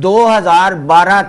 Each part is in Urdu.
2012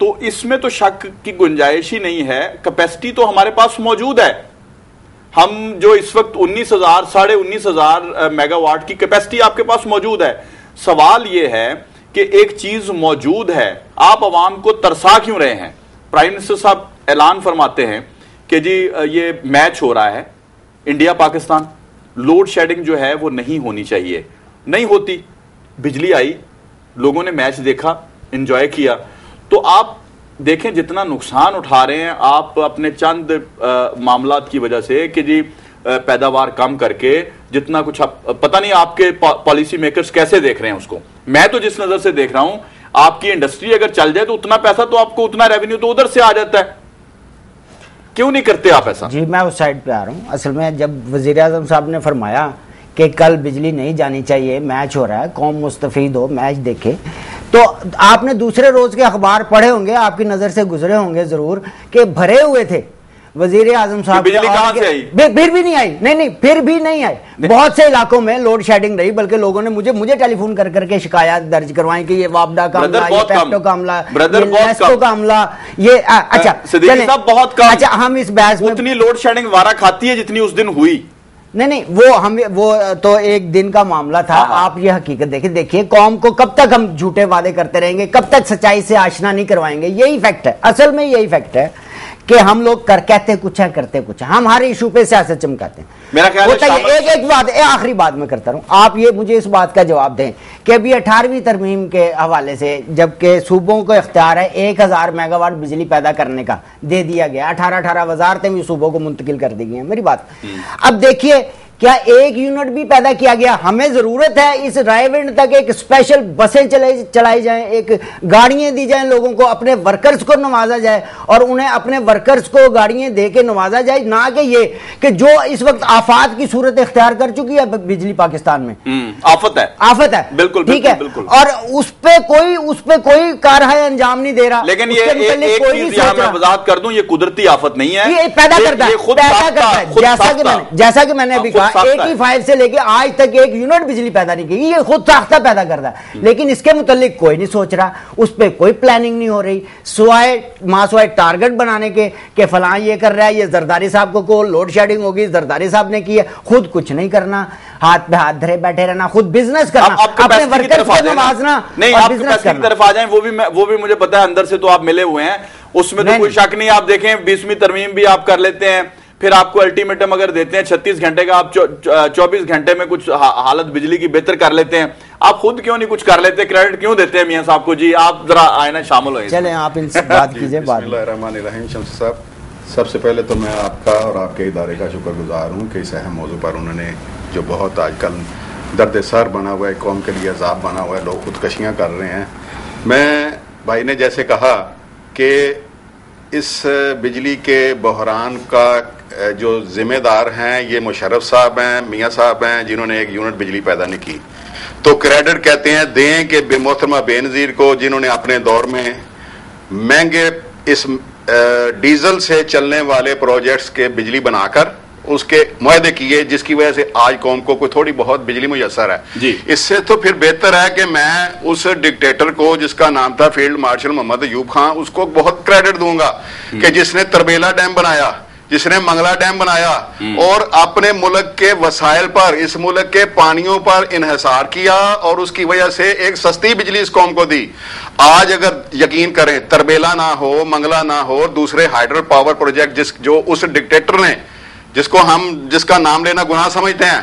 تو اس میں تو شک کی گنجائش ہی نہیں ہے. کیپیسٹی تو ہمارے پاس موجود ہے. ہم جو اس وقت 19,000 19,500 میگا واٹ کی کیپیسٹی آپ کے پاس موجود ہے. سوال یہ ہے کہ ایک چیز موجود ہے, آپ عوام کو ترسا کیوں رہے ہیں؟ پرائم منسٹر صاحب اعلان فرماتے ہیں کہ جی یہ میچ ہو رہا ہے انڈیا پاکستان, لوڈ شیڈنگ جو ہے وہ نہیں ہونی چاہیے. نہیں ہوتی, بجلی آئی, لوگوں نے میچ دیکھا, انجوائے کیا. تو آپ دیکھیں جتنا نقصان اٹھا رہے ہیں آپ اپنے چند معاملات کی وجہ سے کہ جی پیداوار کم کر کے جتنا کچھ, پتہ نہیں آپ کے پالیسی میکرز کیسے دیکھ رہے ہیں اس کو. میں تو جس نظر سے دیکھ رہا ہوں, آپ کی انڈسٹری اگر چل جائے تو اتنا پیسہ تو آپ کو, اتنا ریونیو تو ادھر سے آ جاتا ہے. کیوں نہیں کرتے آپ ایسا؟ جی میں اس سائڈ پہ آ رہا ہوں. اصل میں جب وزیر اعظم صاحب نے فرمایا کہ کل بجلی نہیں جانی چاہیے, میچ ہو رہا ہے, قوم مستفید ہو, میچ دیکھے, تو آپ نے دوسرے روز کے اخبار پڑھے ہوں گے, آپ کی نظر سے گزرے ہوں گے ضرور, کہ بھرے ہوئے تھے وزیر اعظم صاحب. بجلی کہاں سے آئی؟ پھر بھی نہیں آئی. نہیں پھر بھی نہیں آئی. بہت سے علاقوں میں لوڈ شیڈنگ رہی, بلکہ لوگوں نے مجھے ٹیلی فون کر کے شکایات درج کروائیں کہ یہ وابڈا کا عملہ, یہ پیپٹو کا عملہ, یہ لیسکو کا عملہ, یہ اچھا صدیقی صاحب بہت کم. اچھا ہم اس بحث میں اتنی لوڈ شیڈنگ وارہ کھاتی ہے جتنی اس دن ہوئی. نہیں وہ تو ایک دن کا معاملہ تھا. آپ یہ حقیقت دیکھیے قوم کو کب تک ہم جھوٹے وعدے کرتے رہیں گے, کب تک سچائی سے آشنا نہیں کروائیں گے. یہی فیکٹ ہے, اصل میں یہی فیکٹ ہے کہ ہم لوگ کہتے کچھ ہے کرتے کچھ ہے. ہم ہر ایشو پہ سیاست چمکاتے ہیں. میرا خیال ہے ایک بات, آخری بات میں کرتا رہوں, آپ یہ مجھے اس بات کا جواب دیں کہ ابھی 18ویں ترمیم کے حوالے سے جبکہ صوبوں کو اختیار ہے 1,000 میگا واٹ بجلی پیدا کرنے کا, دے دیا گیا, 18 وزارتیں بھی صوبوں کو منتقل کر دی گئی ہیں. میری بات اب دیکھیے, کیا ایک یونٹ بھی پیدا کیا گیا؟ ہمیں ضرورت ہے اس رائے ونڈ تک ایک اسپیشل بسیں چلائی جائیں, ایک گاڑیاں دی جائیں, لوگوں کو اپنے ورکرز کو نوازا جائے اور انہیں اپنے ورکرز کو گاڑیاں دے کے نوازا جائے, نہ کہ یہ کہ جو اس وقت آفات کی صورت اختیار کر چکی ہے بجلی پاکستان میں. آفت ہے بالکل ٹھیک ہے, اور اس پہ کوئی کارروائی انجام نہیں دے رہا. لیکن یہ ایک چیز یہاں میں وضاحت کر دوں, یہ قدرتی آفت نہیں ہے, یہ پیدا کرتا ہے. جیسا کہ میں نے ابھی 85 سے لے کے آج تک ایک یونٹ بجلی پیدا نہیں کی, یہ خود ساختہ پیدا کرتا ہے. لیکن اس کے متعلق کوئی نہیں سوچ رہا, اس پہ کوئی پلاننگ نہیں ہو رہی, سوائے ٹارگٹ بنانے کے کہ فلاں یہ کر رہا ہے, یہ زرداری صاحب کو لوڈ شیڈنگ ہوگی, زرداری صاحب نے کی ہے. خود کچھ نہیں کرنا, ہاتھ پہ ہاتھ دھرے بیٹھے رہنا, خود بزنس کرنا, اپنے ورکرز کو نوازنا. نہیں, آپ کیپیسٹی کی طرف آ جائیں, وہ بھی مجھے پتا ہے اندر سے تو آپ ملے ہوئے ہیں, اس میں تو کوئی شک نہیں. آپ دیکھیں 20ویں ترمیم بھی آپ کر لیتے ہیں, پھر آپ کو الٹیمیٹم اگر دیتے ہیں 36 گھنٹے کا, آپ 24 گھنٹے میں کچھ حالت بجلی کی بہتر کر لیتے ہیں. آپ خود کیوں نہیں کچھ کر لیتے, کریڈٹ کیوں دیتے ہیں میاں صاحب کو؟ جی آپ ذرا آئینہ شامل ہوئے. چلیں آپ ان سے بات کیجئے. بسم اللہ الرحمن الرحیم. شمسی صاحب, سب سے پہلے تو میں آپ کا اور آپ کے ادارے کا شکر گزار ہوں کہ اس اہم موضوع پر انہوں نے جو بہت آج کل درد سر بنا ہوا ہے, قوم کے لیے عذاب بنا ہوا ہے, لوگ خودکشیاں کر رہے ہیں. میں بھائی نے جیسے کہا کہ اس بجلی کے بحران کا جو ذمہ دار ہیں یہ مشرف صاحب ہیں, میاں صاحب ہیں, جنہوں نے ایک یونٹ بجلی پیدا نہیں کی. تو کریڈٹ کہتے ہیں دیں کہ محترمہ بے نظیر کو, جنہوں نے اپنے دور میں مہنگے اس ڈیزل سے چلنے والے پروجیکٹس کے بجلی بنا کر اس کے معاہدے کیے, جس کی وجہ سے آج قوم کو کوئی تھوڑی بہت بجلی میسر ہے. اس سے تو پھر بہتر ہے کہ میں اس ڈکٹیٹر کو جس کا نام تھا فیلڈ مارشل محمد ایوب خان, اس کو بہت کریڈٹ دوں گا کہ جس نے تربیلا ڈیم بنایا, جس نے منگلا ڈیم بنایا اور اپنے ملک کے وسائل پر, اس ملک کے پانیوں پر انحصار کیا اور اس کی وجہ سے ایک سستی بجلی اس قوم کو دی. آج اگر یقین کریں تربیلا نہ ہو, منگلا نہ ہو, دوسرے ہائیڈرل پاور پروجیکٹ جو اس ڈکٹیٹر نے, جس کا نام لینا گناہ سمجھتے ہیں,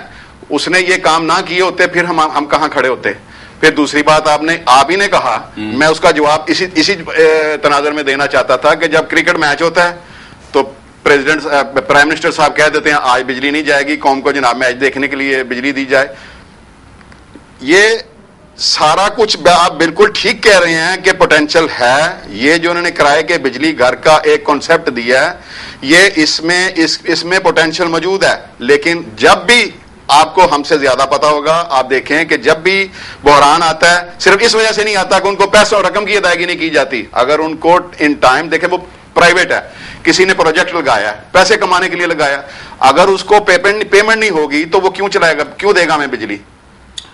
اس نے یہ کام نہ کیے ہوتے, پھر ہم کہاں کھڑے ہوتے. پھر دوسری بات آپ ہی نے کہا, میں اس کا جواب اسی تناظر میں دینا چاہتا تھا کہ جب کرکٹ میچ ہوتا ہے تو پرائم منسٹر صاحب کہہ دیتے ہیں آج بجلی نہیں جائے گی, قوم کو جناب میچ دیکھنے کے لیے بجلی دی جائے. یہ سارا کچھ آپ بالکل ٹھیک کہہ رہے ہیں کہ پوٹینشل ہے. یہ جو انہوں نے کرائے کہ بجلی گھر کا ایک کانسیپٹ دیا ہے, یہ اس میں پوٹینشل موجود ہے. لیکن جب بھی آپ کو ہم سے زیادہ پتا ہوگا, آپ دیکھیں کہ جب بھی بحران آتا ہے صرف اس وجہ سے نہیں آتا کہ ان کو پیسہ اور رقم کی ادائیگی نہیں کی جاتی. اگر ان کو ان ٹائم دیکھیں, وہ پرائیویٹ ہے, کسی نے پروجیکٹ لگایا, پیسے کمانے کے لیے لگایا, اگر اس کو پیمنٹ نہیں ہوگی تو وہ کیوں چلائے گا, کیوں دے گا ہمیں بجلی؟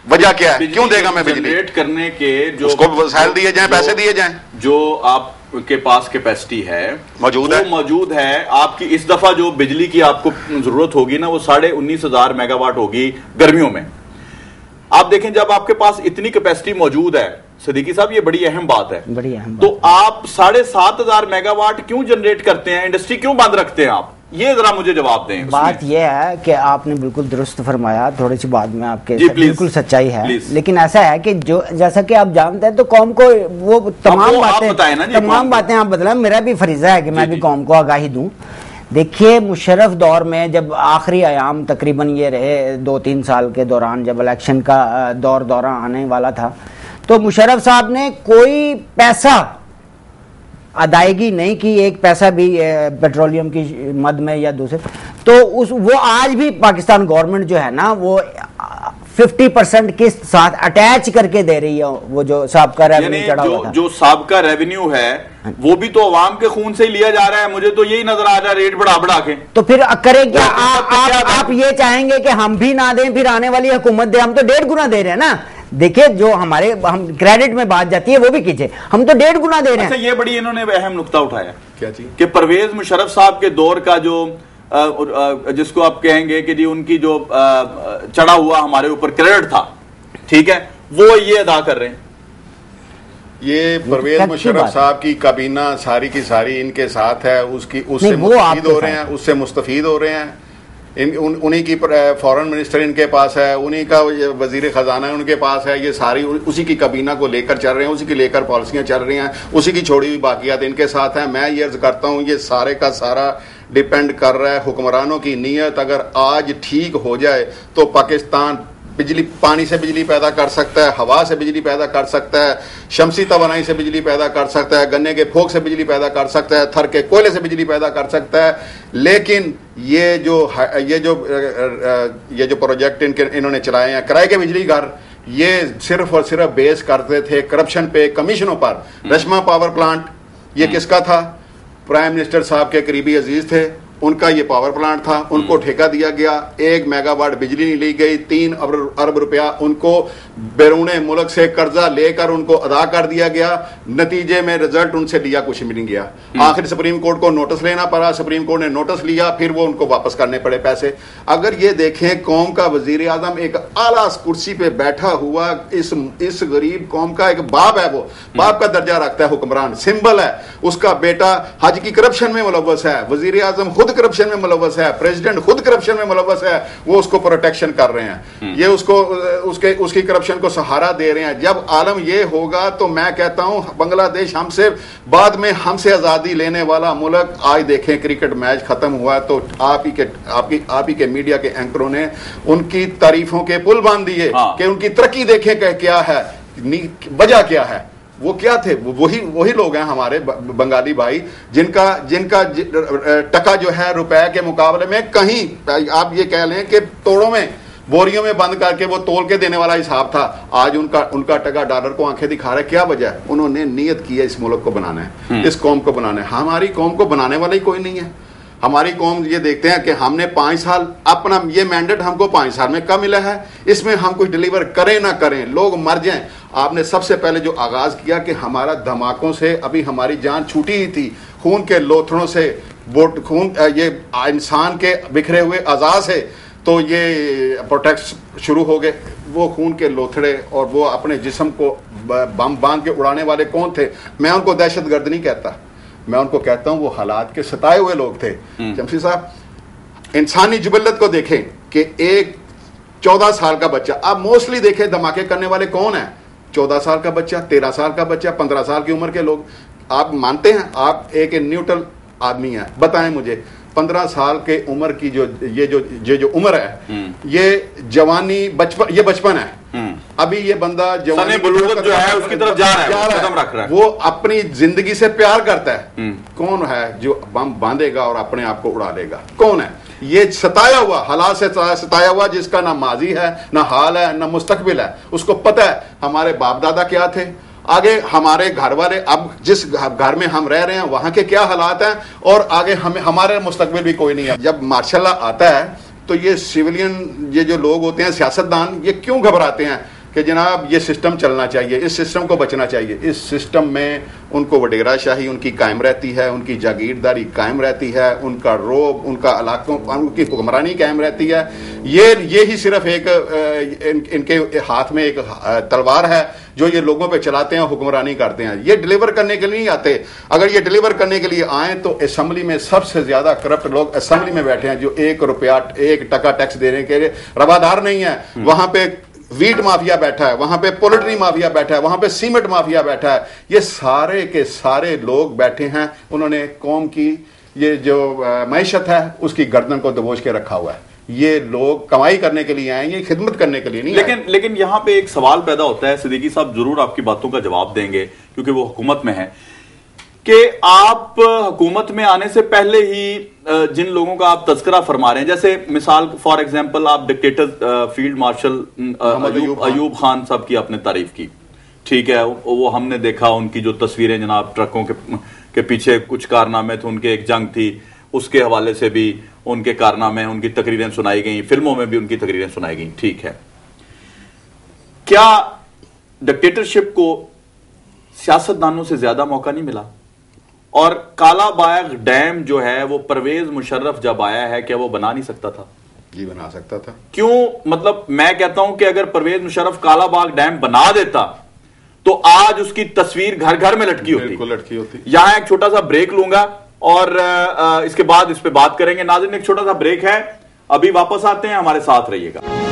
وجہ کیا ہے, کیوں دے گا ہمیں بجلی؟ کرنے کے جو اس کو وسائل دیے جائیں, پیسے دیے جائیں. جو آپ کے پاس کیپیسٹی ہے موجود ہے. آپ کی اس دفعہ جو بجلی کی آپ کو ضرورت ہوگی نا وہ 19,500 میگا واٹ ہوگی گرمیوں میں. آپ دیکھیں جب آپ کے پاس اتنی کیپیسٹی موجود ہے صدیقی صاحب, یہ بڑی اہم بات ہے, تو آپ 7,500 میگا واٹ کیوں جنریٹ کرتے ہیں, انڈسٹری کیوں بند رکھتے ہیں آپ, یہ ذرا مجھے جواب دیں. بات یہ ہے کہ آپ نے بالکل درست فرمایا, تھوڑی سی بات میں آپ کے بالکل سچائی ہے, لیکن ایسا ہے کہ جو جیسا کہ آپ جانتے ہیں تو قوم کو وہ تمام باتیں آپ بتلائیں, میرا بھی فریضہ ہے کہ میں بھی قوم کو آگاہی دوں. دیکھیے مشرف دور میں جب آخری ایام تقریباً یہ رہے 2-3 سال کے دوران, جب الیکشن کا دورہ آنے والا تھا, تو مشرف صاحب نے کوئی پیسہ ادائیگی نہیں کی, ایک پیسہ بھی پیٹرولیم کی مد میں یا دوسرے, تو وہ آج بھی پاکستان گورنمنٹ جو ہے نا وہ 50% کے ساتھ اٹیچ کر کے دے رہی ہے وہ جو سابقہ ریونیو چڑھا ہوا تھا. جو سابقہ ریونیو ہے وہ بھی تو عوام کے خون سے ہی لیا جا رہا ہے, مجھے تو یہی نظر آ رہا ہے ریٹ بڑھا کے. تو پھر کریں کیا آپ یہ چاہیں گے کہ ہم بھی نہ دیں, پھر آنے والی حکومت دے, ہم تو 1.5 گنا دے رہے ہیں نا. دیکھیں جو ہم کریڈٹ میں بات جاتی ہے وہ بھی کیجئے, ہم تو 1.5 گنا دے رہے ہیں. یہ بڑی انہوں نے اہم نقطہ اٹھایا کیا چیز کہ پرویز مشرف صاحب کے دور کا جو جس کو آپ کہیں گے کہ جی ان کی جو چڑھا ہوا ہمارے اوپر کریڈٹ تھا, ٹھیک ہے, وہ یہ ادا کر رہے ہیں. یہ پرویز مشرف صاحب کی کابینہ ساری کی ساری ان کے ساتھ ہے, اس سے مستفید ہو رہے ہیں, اس سے مستفید ہو رہے ہیں. انہی کی فورن منسٹر ان کے پاس ہے, انہی کا وزیر خزانہ ان کے پاس ہے, یہ ساری اسی کی کابینہ کو لے کر چل رہے ہیں, اسی کی لے کر پالیسیاں چل رہی ہیں, اسی کی چھوڑی ہوئی باقیات ان کے ساتھ ہیں. میں یہ عرض کرتا ہوں یہ سارے کا سارا ڈیپینڈ کر رہا ہے حکمرانوں کی نیت. اگر آج ٹھیک ہو جائے تو پاکستان پانی سے بجلی پیدا کر سکتا ہے, ہوا سے بجلی پیدا کر سکتا ہے, شمسی توانائی سے بجلی پیدا کر سکتا ہے, گنے کے پھوک سے بجلی پیدا کر سکتا ہے, تھر کے کوئلے سے بجلی پیدا کر سکتا ہے. لیکن یہ جو پروجیکٹ انہوں نے چلائے ہیں کرائے کے بجلی گھر, یہ صرف اور صرف بیس کرتے تھے کرپشن پہ, کمیشنوں پر. رشما پاور پلانٹ یہ کس کا تھا؟ پرائم منسٹر صاحب کے قریبی عزیز تھے, ان کا یہ پاور پلانٹ تھا, ان کو ٹھیکہ دیا گیا, 1 میگا واٹ بجلی نہیں لی گئی, 3 ارب روپیہ ان کو بیرون ملک سے قرضہ لے کر ان کو ادا کر دیا گیا. نتیجے میں رزلٹ ان سے لیا کچھ بھی نہیں گیا. آخر سپریم کورٹ کو نوٹس لینا پڑا, سپریم کورٹ نے نوٹس لیا, پھر وہ ان کو واپس کرنے پڑے پیسے. اگر یہ دیکھیں قوم کا وزیر اعظم ایک اعلیٰ کرسی پہ بیٹھا ہوا, اس غریب قوم کا ایک باپ ہے, وہ باپ کا درجہ رکھتا ہے, حکمران سمبل ہے, اس کا بیٹا حج کی کرپشن میں ملوث ہے, وزیر اعظم خود کرپشن میں ملوث ہے, پریزیڈنٹ خود کرپشن میں ملوث ہے, وہ اس کو پروٹیکشن کر رہے ہیں, یہ اس کی کرپشن کو سہارا دے رہے ہیں. جب عالم یہ ہوگا تو میں کہتا ہوں بنگلہ دیش ہم سے بعد میں ہم سے آزادی لینے والا ملک. آج دیکھیں کرکٹ میچ ختم ہوا تو آپ ہی کے میڈیا کے اینکروں نے ان کی تعریفوں کے پل باندھ دیے کہ ان کی ترقی دیکھیں کہ کیا ہے, وجہ کیا ہے. وہ کیا تھے؟ وہی لوگ ہیں ہمارے بنگالی بھائی جن کا ٹکا جو ہے روپے کے مقابلے میں کہیں آپ یہ کہہ لیں کہ توڑوں میں بوریوں میں بند کر کے وہ تول کے دینے والا حساب تھا. آج ان کا ٹکا ڈالر کو آنکھیں دکھا رہا ہے. کیا وجہ ہے؟ انہوں نے نیت کی ہے اس ملک کو بنانا ہے, اس قوم کو بنانا ہے. ہماری قوم کو بنانے والا ہی کوئی نہیں ہے. ہماری قوم یہ دیکھتے ہیں کہ ہم نے 5 سال اپنا یہ مینڈیٹ ہم کو 5 سال میں کم ملا ہے, اس میں ہم کچھ ڈیلیور کریں نہ کریں, لوگ مر جائیں. آپ نے سب سے پہلے جو آغاز کیا کہ ہمارا دھماکوں سے ابھی ہماری جان چھوٹی ہی تھی, خون کے لوتھڑوں سے, خون یہ انسان کے بکھرے ہوئے اعضاء سے, تو یہ پروٹیکٹس شروع ہو گئے. وہ خون کے لوتھڑے اور وہ اپنے جسم کو بم باندھ کے اڑانے والے کون تھے؟ میں ان کو دہشت گرد نہیں کہتا, میں ان کو کہتا ہوں وہ حالات کے ستائے ہوئے لوگ تھے. شمسی صاحب انسانی جبلت کو دیکھیں کہ ایک 14 سال کا بچہ, آپ موسٹلی دیکھیں دھماکے کرنے والے کون ہیں؟ 14 سال کا بچہ, 13 سال کا بچہ, 15 سال کی عمر کے لوگ. آپ مانتے ہیں آپ ایک نیوٹرل آدمی ہیں, بتائیں مجھے 15 سال کے عمر کی جو عمر ہے, یہ جوانی یہ بچپن ہے. ابھی یہ بندہ جوانی بلوغت جو ہے اس کی طرف جا رہا ہے, قدم رکھ رہا ہے, وہ اپنی زندگی سے پیار کرتا ہے. کون ہے جو بم باندھے گا اور اپنے آپ کو اڑا لے گا؟ کون ہے؟ یہ ستایا ہوا, حالات سے ستایا ہوا, جس کا نہ ماضی ہے, نہ حال ہے, نہ مستقبل ہے. اس کو پتہ ہے ہمارے باپ دادا کیا تھے, آگے ہمارے گھر والے اب جس گھر میں ہم رہ رہے ہیں وہاں کے کیا حالات ہیں, اور آگے ہمارے مستقبل بھی کوئی نہیں ہے. جب مارشل لا آتا ہے تو یہ سیولین یہ جو لوگ ہوتے ہیں سیاستدان, یہ کیوں گھبراتے ہیں؟ کہ جناب یہ سسٹم چلنا چاہیے, اس سسٹم کو بچنا چاہیے. اس سسٹم میں ان کو وڈیرا شاہی ان کی قائم رہتی ہے, ان کی جاگیرداری قائم رہتی ہے, ان کا روب, ان کا علاقوں, ان کی حکمرانی قائم رہتی ہے. یہی صرف ایک ان کے ہاتھ میں ایک تلوار ہے جو یہ لوگوں پہ چلاتے ہیں, حکمرانی کرتے ہیں. یہ ڈیلیور کرنے کے لیے نہیں آتے. اگر یہ ڈیلیور کرنے کے لیے آئیں تو اسمبلی میں سب سے زیادہ کرپٹ لوگ اسمبلی میں بیٹھے ہیں جو 1 روپیہ 1 ٹکا ٹیکس دینے کے لیے روادار نہیں ہے. وہاں پہ ویٹ مافیا بیٹھا ہے, وہاں پہ پولٹری مافیا بیٹھا ہے, وہاں پہ سیمنٹ مافیا بیٹھا ہے. یہ سارے کے سارے لوگ بیٹھے ہیں, انہوں نے قوم کی یہ جو معیشت ہے اس کی گردن کو دبوچ کے رکھا ہوا ہے. یہ لوگ کمائی کرنے کے لیے آئیں گے, خدمت کرنے کے لیے نہیں. لیکن یہاں پہ ایک سوال پیدا ہوتا ہے, صدیقی صاحب ضرور آپ کی باتوں کا جواب دیں گے کیونکہ وہ حکومت میں ہیں, کہ آپ حکومت میں آنے سے پہلے ہی جن لوگوں کا آپ تذکرہ فرما رہے ہیں, جیسے مثال فار ایگزامپل آپ dictator field marshal Ayub Khan صاحب کی آپ نے تعریف کی, ٹھیک ہے, وہ ہم نے دیکھا ان کی جو تصویریں جناب ٹرکوں کے پیچھے کچھ کارنامے تھے, ان کے ایک جنگ تھی, اس کے حوالے سے بھی ان کے کارنامے, ان کی تقریریں سنائی گئیں, فلموں میں بھی ان کی تقریریں سنائی گئیں, ٹھیک ہے. کیا ڈکٹیٹرشپ کو سیاستدانوں سے زیادہ موقع نہیں ملا؟ اور کالا باغ ڈیم جو ہے وہ پرویز مشرف جب آیا ہے, کیا وہ بنا نہیں سکتا تھا؟ جی بنا سکتا تھا. کیوں؟ مطلب میں کہتا ہوں کہ اگر پرویز مشرف کالا باغ ڈیم بنا دیتا تو آج اس کی تصویر گھر گھر میں لٹکی ہوتی. بالکل لٹکی ہوتی. یہاں ایک چھوٹا سا بریک لوں گا اور اس کے بعد اس پہ بات کریں گے. ناظرین ایک چھوٹا سا بریک ہے, ابھی واپس آتے ہیں, ہمارے ساتھ رہیے گا.